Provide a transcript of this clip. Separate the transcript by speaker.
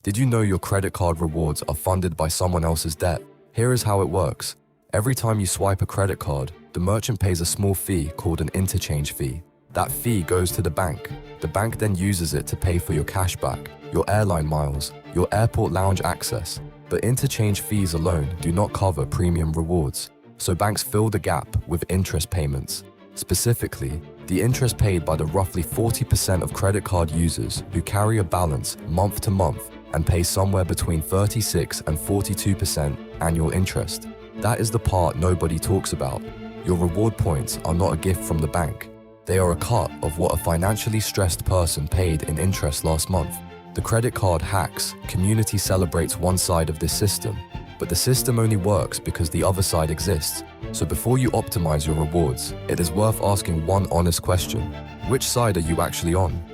Speaker 1: Did you know your credit card rewards are funded by someone else's debt? Here is how it works. Every time you swipe a credit card, the merchant pays a small fee called an interchange fee. That fee goes to the bank. The bank then uses it to pay for your cashback, your airline miles, your airport lounge access. But interchange fees alone do not cover premium rewards, so banks fill the gap with interest payments. Specifically, the interest paid by the roughly 40% of credit card users who carry a balance month to month and pay somewhere between 36 and 42% annual interest. That is the part nobody talks about. Your reward points are not a gift from the bank. They are a cut of what a financially stressed person paid in interest last month. The credit card hacks community celebrates one side of this system, but the system only works because the other side exists. So before you optimize your rewards, it is worth asking one honest question. Which side are you actually on?